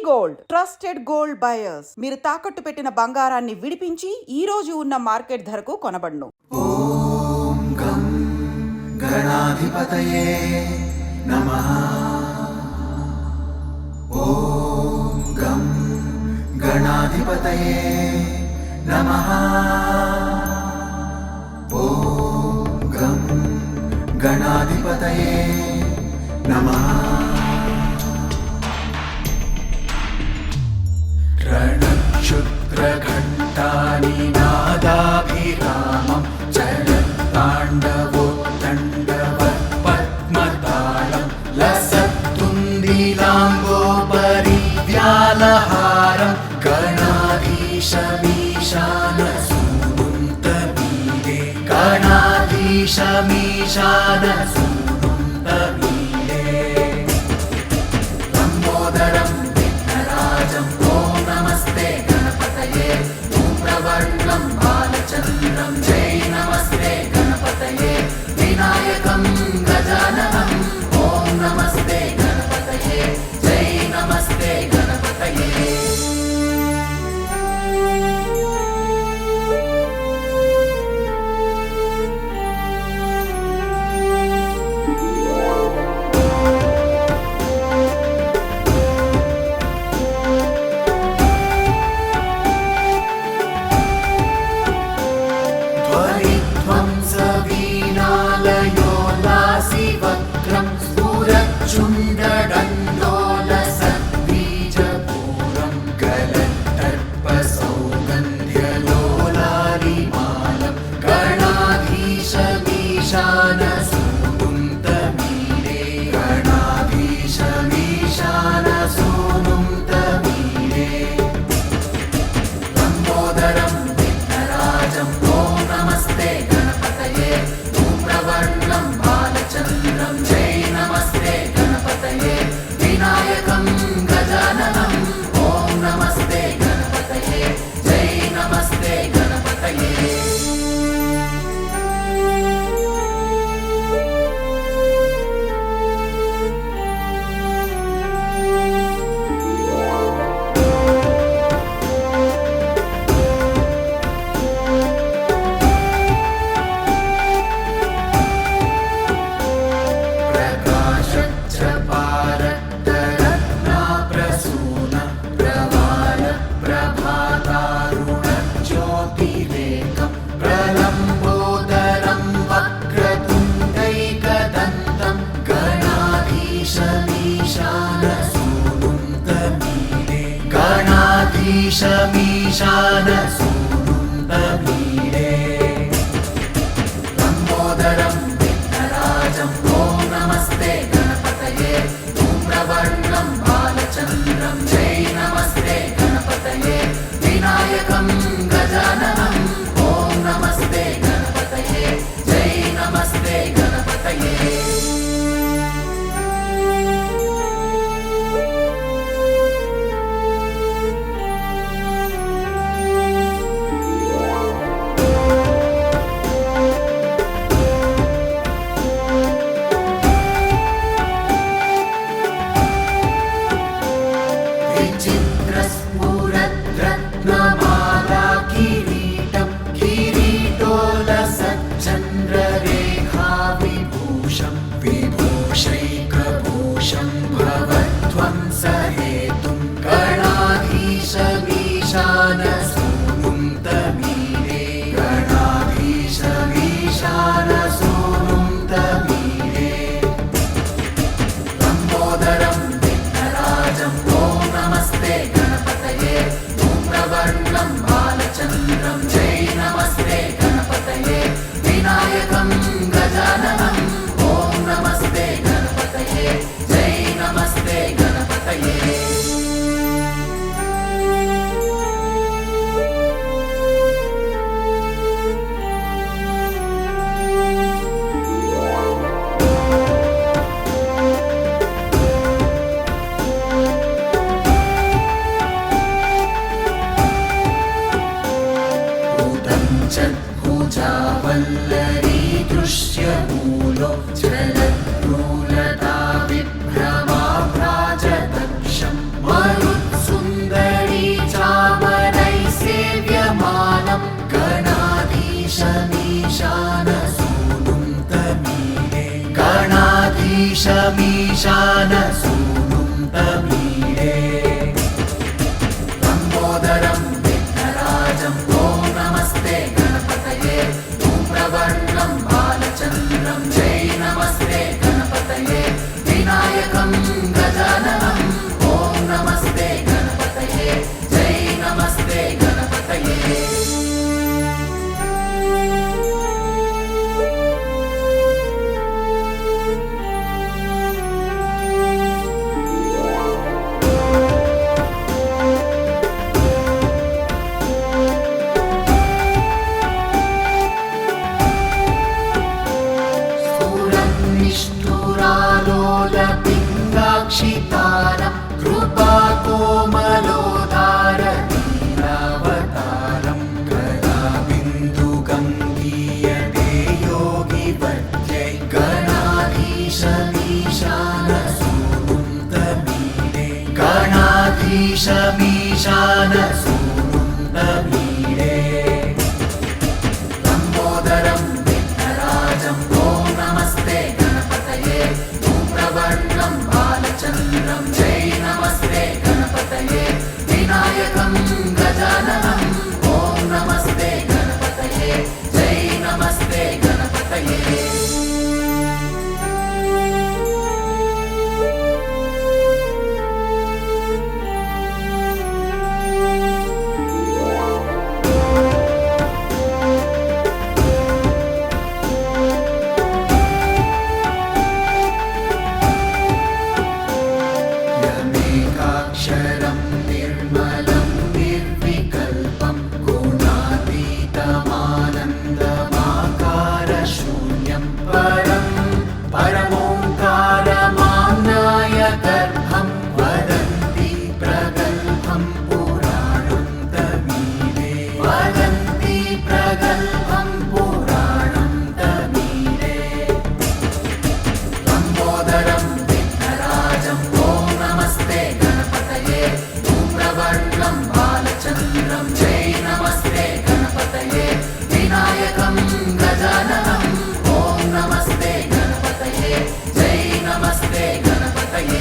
Gold trusted gold buyers. మీరు తాకట్టు పెట్టిన బంగారాన్ని విడిపించి ఈ రోజు ఉన్న మార్కెట్ ధరకు కొనబడును. ఓం గం గణాధిపతయే నమః. ఓం గం గణాధిపతయే నమః. ఓం గం గణాధిపతయే నమః. रणक्षुद्रघण्टानिनादाभिरामं चलत्ताण्डवोत्तण्डवत्पद्मतालं लसत्तुन्दिलाम्बोपरिव्यालहारं गणाधीशमीशानसूनुन्तमीरे गणाधीशमीशानसूनुन्तमीरे लम्बोदरं विघ्नराजं ॐ नमस्ते गणपतये धूम्रवर्णं बालचन्द्रं जय नमस्ते गणपतये विनायकं गजाननं ॐ नमस्ते गणपतये जय नमस्ते गणपतये. ध्वनिध्वंसवीणालयोल्लासिवक्त्रं स्फुरच्चुण्डदण्डोलसद्बीजपूरं गलत्तर्पसौगन्ध्यलोलालिमालं गणाधीशमीशानसूनुन्तमीरे गणाधीशमीशानसूनुन्तमीरे लम्बोदरं विघ्नराजं ॐ नमस्ते गणपतये धूम्रवर्णं बालचन्द्रं जय नमस्ते गणपतये विनायकं गजाननं ॐ नमस्ते गणपतये जय नमस्ते गणपतये. प्रकाशच्चपारक्तरत्नाप्रसून प्रवाल प्रभातारुणज्योतिरेकं प्रलम्बोदरं वक्रतुण्डैकदन्तं गणाधीशमीशानसूनुन्तमीरे गणाधीशमीशानसूनुन्तमीरे लम्बोदरं विघ्नराजं ॐ नमस्ते गणपतये धूम्रवर्णं बालचन्द्रं जय नमस्ते गणपतये विनायकं गजाननं ॐ नमस्ते गणपतये जय नमस्ते गणपतये. विचित्रस्फुरद्रत्नमाला किरीटं किरीटोलसच्चन्द्ररेखाविभूषं विभूषैकभूषं भवध्वंसहेतुं गणाधीशमीशानसूनुन्तमीरे गणाधीशमीशानसूनुन्तमीरे लम्बोदरं विघ्नराजं ॐ नमस्ते गणपतये धूम्रवर्णं बालचन्द्रं जय नमस्ते गणपतये विनायकं गजाननं ॐ नमस्ते गणपतये जय नमस्ते गणपतये. गणाधीशमीशान सूनुं तमीडे लम्बोदरं विघ्नराजं ॐ नमस्ते गणपतये धूम्रवर्णं बालचन्द्रं जय नमस्ते गणपतये विनायकं गजाननं ॐ नमस्ते गणपतये जय नमस्ते गणपतये निष्ठुरालोलपिङ्गाक्षितारं कृपाकोमलोदारनीलावतारं गदाबिन्दुगङ्गीयते योगिवर्त्यै गणाधीशमीशानसूनुं तमीडे गणाधीशमीशानसूनुं तमीडे लम्बोदरं विघ्नराजं ॐ नमस्ते गणपतये धूम्रवर्णं बालचन्द्रं जय नमस्ते गणपतये विनायकं गजाननं ॐ नमस्ते गणपतये जय नमस्ते गणपतये यमेकाक्षरं निर्मलं निर्विकल्पं गुणातीतमानन्दमाकारशून्यं परं परमोङ्कारमाम्नाय गर्भं वदन्ति प्रगल्भं पुराणं तमीडे वदन्ति प्रगल्भं पुराणं तमीडे लम्बोदरं विघ्नराजं ॐ नमस्ते गणपतये धूम्रवर्णं बालचन्द्रं जय नमस्ते गणपतये विनायकं गजाननं ॐ नमस्ते गणपतये जय नमस्ते गणपतये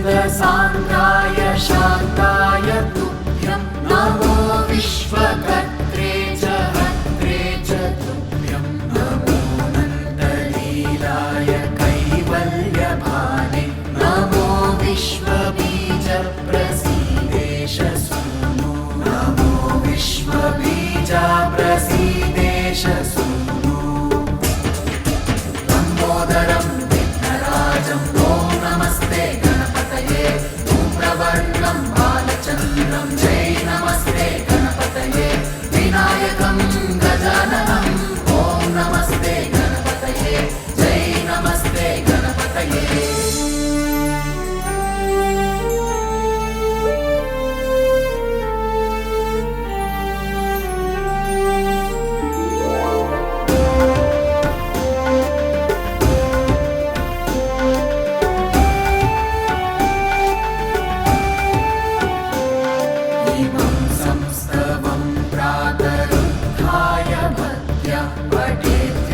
चिदानन्दसान्द्राय शान्ताय तुभ्यं नमो विश्वकर्त्रे च हर्त्रे च तुभ्यं नमो नन्दलीलाय कैवल्यभाने नमो विश्वबीजप्रसीदेश सूनु नमो विश्वबीजप्रसीदेश सूनु लम्बोदरं विघ्नराजं ॐ नमस्ते गणपतये धूम्रवर्णं बालचन्द्रं जय नमस्ते गणपतये विनायकं गजाननं ॐ नमस्ते गणपतये जय नमस्ते गणपतये इमं संस्तवं प्रातरुत्थाय भक्त्या पठेत्